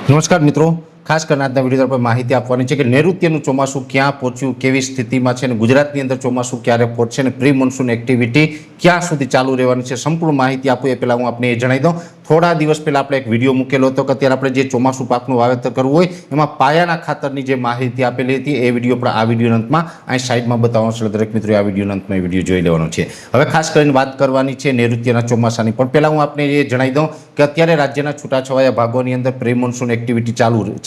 નમસ્કાર મિત્રો, ખાસ કરીને આજના વિડીયો પર માહિતી આપવાની છે કે નૈઋત્યનું ચોમાસું ક્યાં પહોંચ્યું, કેવી સ્થિતિમાં છે અને ગુજરાતની અંદર ચોમાસું ક્યારે પહોંચશે અને પ્રી મોન્સૂન એક્ટિવિટી ક્યાં સુધી ચાલુ રહેવાની છે, સંપૂર્ણ માહિતી આપું એ પહેલાં હું આપને એ જણાવી દઉં. થોડા દિવસ પહેલાં આપણે એક વિડીયો મૂકેલો હતો કે અત્યારે આપણે જે ચોમાસું પાકનું વાવેતર કરવું હોય એમાં પાયાના ખાતરની જે માહિતી આપેલી હતી એ વિડીયો પણ આ વિડીયોના અંતમાં અહીં સાઈડમાં બતાવવાનો છે. દરેક મિત્રો આ વિડીયોના અંતમાં એ વિડીયો જોઈ લેવાનો છે. હવે ખાસ કરીને વાત કરવાની છે નૈઋત્યના ચોમાસાની, પણ પહેલાં હું આપને એ જણાવી દઉં કે અત્યારે રાજ્યના છૂટાછવાયા ભાગોની અંદર પ્રી મોન્સૂન એક્ટિવિટી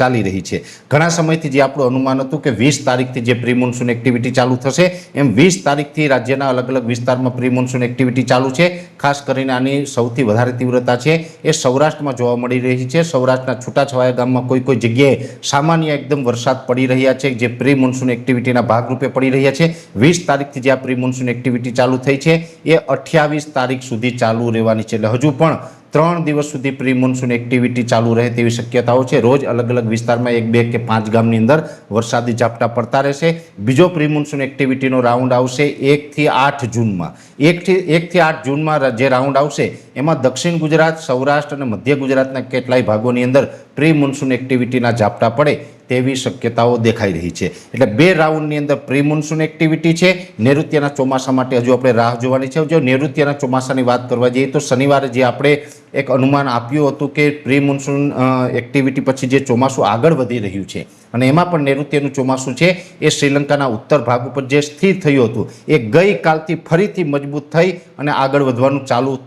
ચાલી રહી છે. ઘણા સમયથી જે આપણું અનુમાન હતું કે 20 તારીખથી જે પ્રી મોન્સૂન એક્ટિવિટી ચાલુ થશે એમ 20 તારીખથી રાજ્યના અલગ અલગ વિસ્તારમાં પ્રી મોન્સૂન એક્ટિવિટી ચાલુ છે. ખાસ કરીને આની સૌથી વધારે તીવ્રતા છે એ સૌરાષ્ટ્રમાં જોવા મળી રહી છે. સૌરાષ્ટ્રના છૂટાછવાયા ગામમાં કોઈ જગ્યાએ સામાન્ય એકદમ વરસાદ પડી રહ્યા છે જે પ્રી મોન્સૂન એક્ટિવિટીના ભાગરૂપે પડી રહ્યા છે. 20 તારીખથી જે આ પ્રી મોન્સૂન એક્ટિવિટી ચાલુ થઈ છે એ 28 તારીખ સુધી ચાલુ રહેવાની છે. એટલે હજુ પણ 3 દિવસ સુધી પ્રી મોન્સૂન એક્ટિવિટી ચાલુ રહે તેવી શક્યતાઓ છે. રોજ અલગ અલગ વિસ્તારમાં 1, 2 કે 5 ગામની અંદર વરસાદી ઝાપટા પડતા રહેશે. બીજો પ્રી મોન્સૂન એક્ટિવિટીનો રાઉન્ડ આવશે 1 થી 8 જૂનમાં. 1 થી 8 જૂનમાં જે રાઉન્ડ આવશે એમાં દક્ષિણ ગુજરાત, સૌરાષ્ટ્ર અને મધ્ય ગુજરાતના કેટલાય ભાગોની અંદર પ્રી મોન્સૂન એક્ટિવિટીના ઝાપટા પડે તેવી શક્યતાઓ દેખાઈ રહી છે. એટલે 2 રાઉન્ડની અંદર પ્રી મોન્સૂન એક્ટિવિટી છે. નૈઋત્યના ચોમાસા માટે હજુ આપણે રાહ જોવાની છે. જો નૈઋત્યના ચોમાસાની વાત કરવા જઈએ તો શનિવારે જે આપણે એક અનુમાન આપ્યું હતું કે પ્રી મોન્સૂન એક્ટિવિટી પછી જે ચોમાસું આગળ વધી રહ્યું છે અને એમાં પણ નૈઋત્યનું ચોમાસું છે એ શ્રીલંકાના ઉત્તર ભાગ ઉપર જે સ્થિર થયું હતું એ ગઈકાલથી ફરીથી મજબૂત થઈ અને આગળ વધવાનું ચાલુ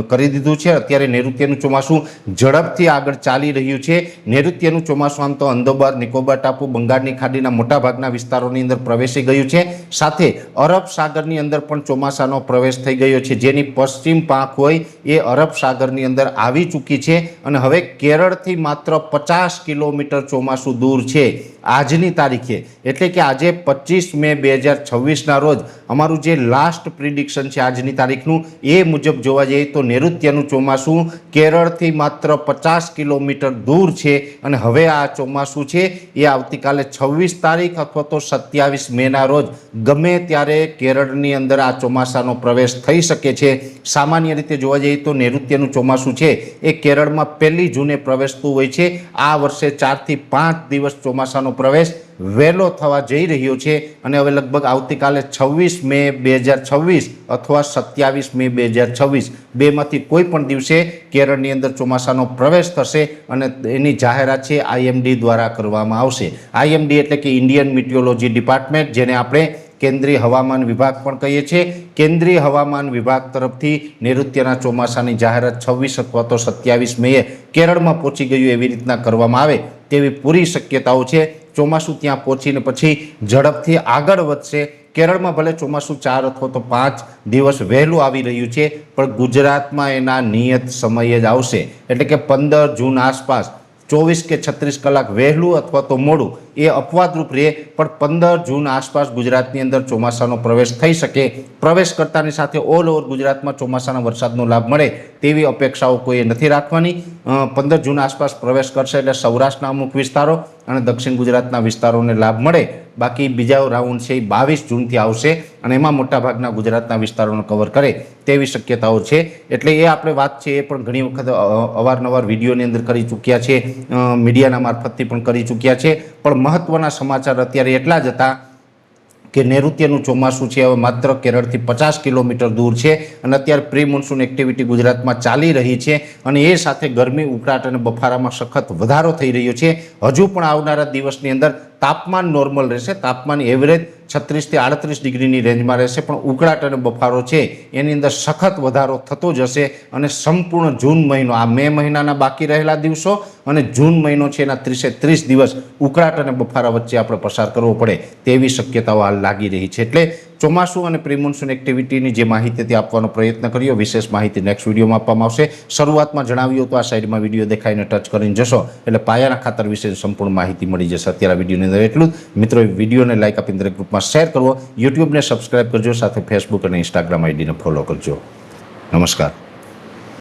કરી દીધું છે. અત્યારે નૈઋત્યનું ચોમાસું ઝડપથી આગળ ચાલી રહ્યું છે. નૈઋત્યનું ચોમાસું આમ તો અંદોબર, નિકોબાર ટાપુ, બંગાળની ખાડીના મોટાભાગના વિસ્તારોની અંદર પ્રવેશી ગયું છે. સાથે અરબ સાગરની અંદર પણ ચોમાસાનો પ્રવેશ થઈ ગયો છે. જેની પશ્ચિમ પાંખ હોય એ અરબ સાગરની અંદર આવી ચૂકી છે અને હવે કેરળથી માત્ર 50 કિલોમીટર ચોમાસું દૂર છે આજની તારીખે. એટલે કે આજે 25 મે 2026ના રોજ અમારું જે લાસ્ટ પ્રિડિક્શન છે આજની તારીખનું એ મુજબ જોવા જઈએ તો નૈઋત્યનું ચોમાસું કેરળથી માત્ર 50 કિલોમીટર દૂર છે અને હવે આ ચોમાસું છે એ આવતીકાલે 26 તારીખ અથવા તો 27 મેના રોજ ગમે ત્યારે કેરળની અંદર આ ચોમાસાનો પ્રવેશ થઈ શકે છે. સામાન્ય રીતે જોવા જઈએ તો નૈઋત્યનું ચોમાસું છે એ કેરળમાં 1 જૂને પ્રવેશતું હોય છે. આ વર્ષે 4 થી 5 દિવસ ચોમાસાનો પ્રવેશ વહેલો થવા જઈ રહ્યો છે અને હવે લગભગ આવતીકાલે 26 મે 2026 અથવા 27 મે 2026 બેમાંથી કોઈ પણ દિવસે કેરળની અંદર ચોમાસાનો પ્રવેશ થશે અને એની જાહેરાત છે IMD દ્વારા કરવામાં આવશે. IMD એટલે કે ઇન્ડિયન મિટિયોલોજી ડિપાર્ટમેન્ટ, જેને આપણે કેન્દ્રીય હવામાન વિભાગ પણ કહીએ છીએ. કેન્દ્રીય હવામાન વિભાગ તરફથી નૈઋત્યના ચોમાસાની જાહેરાત 26 અથવા તો 27 મેએ કેરળમાં પહોંચી ગયું એવી રીતના કરવામાં આવે તેવી પૂરી શક્યતાઓ છે. ચોમાસું ત્યાં પહોંચીને પછી ઝડપથી આગળ વધશે. કેરળમાં ભલે ચોમાસું 4 અથવા તો 5 દિવસ વહેલું આવી રહ્યું છે પણ ગુજરાતમાં એના નિયત સમયે જ આવશે. એટલે કે 15 જૂન આસપાસ 24 કે 36 કલાક વહેલું અથવા તો મોડું એ અપવાદરૂપ રહે પણ 15 જૂન આસપાસ ગુજરાતની અંદર ચોમાસાનો પ્રવેશ થઈ શકે. પ્રવેશ કરતાની સાથે ઓલ ઓવર ગુજરાતમાં ચોમાસાના વરસાદનો લાભ મળે તેવી અપેક્ષાઓ કોઈએ નથી રાખવાની. 15 જૂન આસપાસ પ્રવેશ કરશે એટલે સૌરાષ્ટ્રના અમુક વિસ્તારો અને દક્ષિણ ગુજરાતના વિસ્તારોને લાભ મળે. બાકી બીજા રાઉન્ડ છે એ 22 જૂનથી આવશે અને એમાં મોટાભાગના ગુજરાતના વિસ્તારોને કવર કરે તેવી શક્યતાઓ છે. એટલે એ આપણે વાત છે એ પણ ઘણી વખત અવારનવાર વિડીયોની અંદર કરી ચૂક્યા છે, મીડિયાના મારફતથી પણ કરી ચૂક્યા છે. પણ મહત્વના સમાચાર અત્યારે એટલા જ હતા કે નૈઋત્યનું ચોમાસું છે હવે માત્ર કેરળથી 50 કિલોમીટર દૂર છે અને અત્યારે પ્રી મોન્સૂન એક્ટિવિટી ગુજરાતમાં ચાલી રહી છે અને એ સાથે ગરમી, ઉકળાટ અને બફારામાં સખત વધારો થઈ રહ્યો છે. હજુ પણ આવનારા દિવસની અંદર તાપમાન નોર્મલ રહેશે. તાપમાન એવરેજ 36 થી 38 ડિગ્રીની રેન્જમાં રહેશે પણ ઉકળાટ અને બફારો છે એની અંદર સખત વધારો થતો જશે અને સંપૂર્ણ જૂન મહિનો, આ મે મહિનાના બાકી રહેલા દિવસો અને જૂન મહિનો છે એના 30 દિવસ ઉકળાટ અને બફારા વચ્ચે આપણે પસાર કરવો પડે તેવી શક્યતાઓ હાલ લાગી રહી છે. એટલે ચોમાસું અને પ્રી મોન્સૂન એક્ટિવિટીની જે માહિતી આપવાનો પ્રયત્ન કર્યો, વિશેષ માહિતી નેક્સ્ટ વિડીયોમાં આપવામાં આવશે. શરૂઆતમાં જણાવ્યું તો આ સાઈડમાં વિડીયો દેખાઈને ટચ કરીને જશો એટલે પાયાના ખાતર વિશે સંપૂર્ણ માહિતી મળી જશે. અત્યારે વિડીયોની અંદર એટલું જ. મિત્રો, વિડીયોને લાઇક આપીને દરેક ગ્રુપમાં શેર કરવો, યુટ્યુબને સબસ્ક્રાઇબ કરજો, સાથે ફેસબુક અને ઇન્સ્ટાગ્રામ આઈડીને ફોલો કરજો. નમસ્કાર.